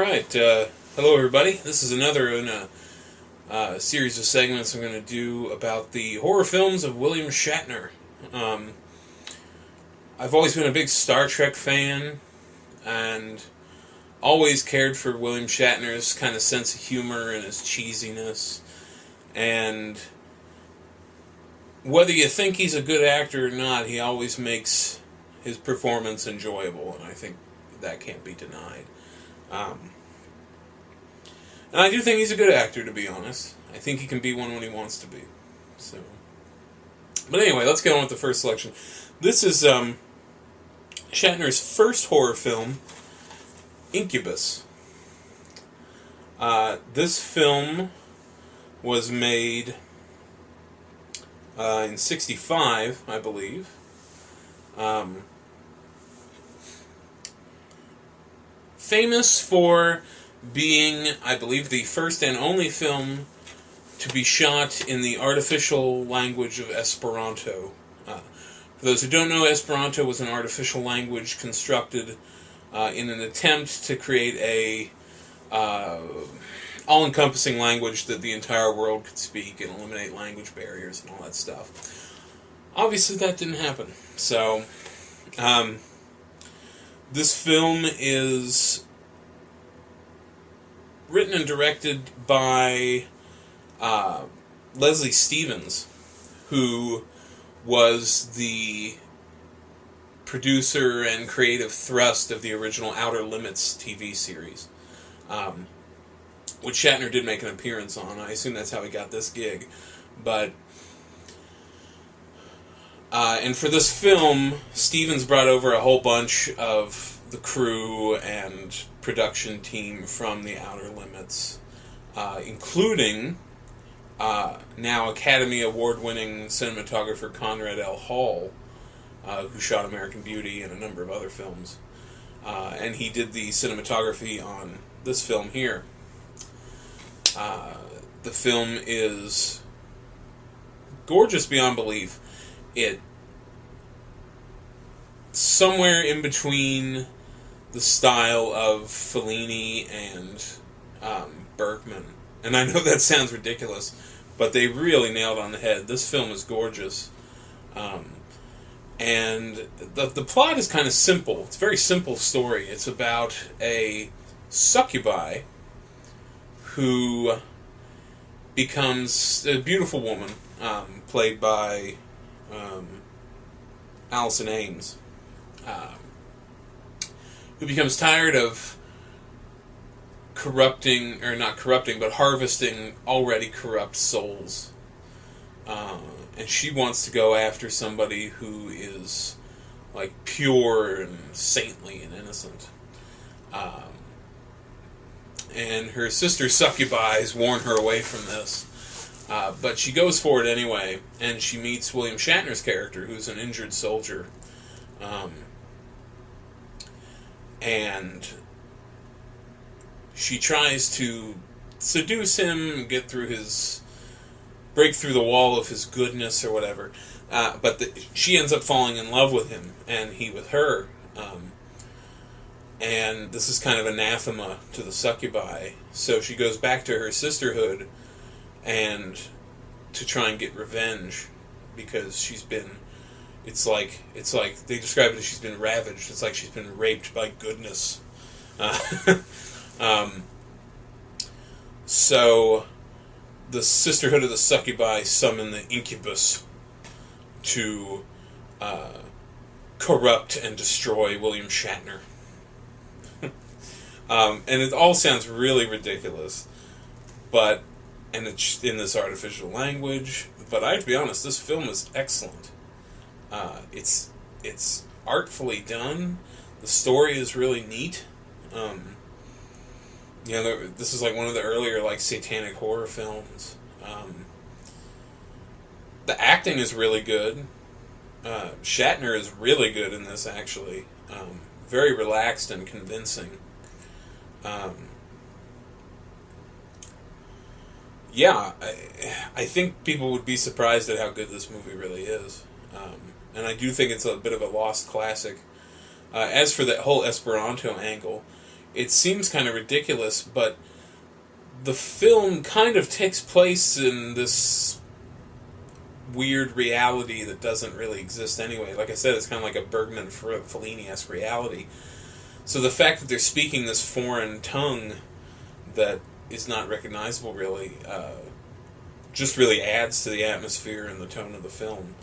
Alright, hello everybody. This is another in a series of segments I'm going to do about the horror films of William Shatner. I've always been a big Star Trek fan, and always cared for William Shatner's kind of sense of humor and his cheesiness. And whether you think he's a good actor or not, he always makes his performance enjoyable, and I think that can't be denied. And I do think he's a good actor, to be honest. I think he can be one when he wants to be. So, but anyway, let's get on with the first selection. This is Shatner's first horror film, Incubus. This film was made in '65, I believe. Famous for being, I believe, the first and only film to be shot in the artificial language of Esperanto. For those who don't know, Esperanto was an artificial language constructed in an attempt to create a all-encompassing language that the entire world could speak and eliminate language barriers and all that stuff. Obviously, that didn't happen. So, this film is written and directed by Leslie Stevens, who was the producer and creative thrust of the original Outer Limits TV series, which Shatner did make an appearance on. I assume that's how he got this gig. But and for this film, Stevens brought over a whole bunch of the crew and production team from the Outer Limits, including now Academy Award-winning cinematographer Conrad L. Hall, who shot American Beauty and a number of other films. And he did the cinematography on this film here. The film is gorgeous beyond belief. It somewhere in between the style of Fellini and Bergman. And I know that sounds ridiculous, but they really nailed on the head. This film is gorgeous. And the plot is kind of simple. It's a very simple story. It's about a succubi who becomes a beautiful woman, played by Allison Ames, who becomes tired of harvesting already corrupt souls. And she wants to go after somebody who is like pure and saintly and innocent. And her sister succubis warn her away from this. But she goes for it anyway, and she meets William Shatner's character, who's an injured soldier. And she tries to seduce him, break through the wall of his goodness or whatever. But she ends up falling in love with him, and he with her. And this is kind of anathema to the succubi. So she goes back to her sisterhood and to try and get revenge, because she's been... It's like they describe it as she's been ravaged. It's like she's been raped by goodness. So the Sisterhood of the Succubi summon the Incubus to corrupt and destroy William Shatner. And it all sounds really ridiculous, and it's in this artificial language. But I have to be honest, this film is excellent. It's artfully done. The story is really neat. This is like one of the earlier satanic horror films. The acting is really good. Shatner is really good in this, actually. Very relaxed and convincing. I think people would be surprised at how good this movie really is. And I do think it's a bit of a lost classic. As for that whole Esperanto angle, it seems kind of ridiculous, but the film kind of takes place in this weird reality that doesn't really exist anyway. Like I said, it's kind of like a Bergman Fellini-esque reality. So the fact that they're speaking this foreign tongue that is not recognizable really, just really adds to the atmosphere and the tone of the film.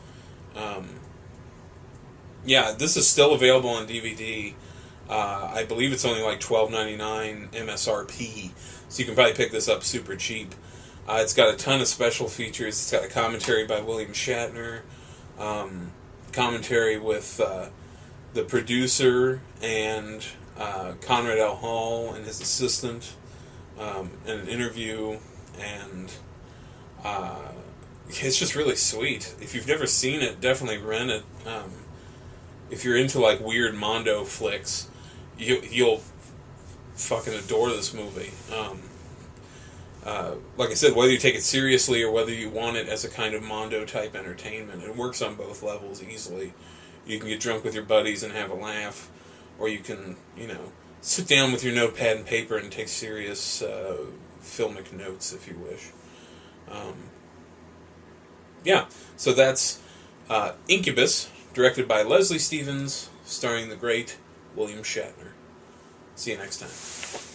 Yeah, this is still available on DVD. I believe it's only like $12.99 MSRP, so you can probably pick this up super cheap. It's got a ton of special features. It's got a commentary by William Shatner, commentary with the producer and Conrad L. Hall and his assistant, and an interview, and it's just really sweet. If you've never seen it, definitely rent it. If you're into like weird Mondo flicks, you'll fucking adore this movie. Like I said, whether you take it seriously or whether you want it as a kind of Mondo type entertainment, it works on both levels easily. You can get drunk with your buddies and have a laugh, or you can, sit down with your notepad and paper and take serious filmic notes if you wish. Yeah, so that's Incubus, directed by Leslie Stevens, starring the great William Shatner. See you next time.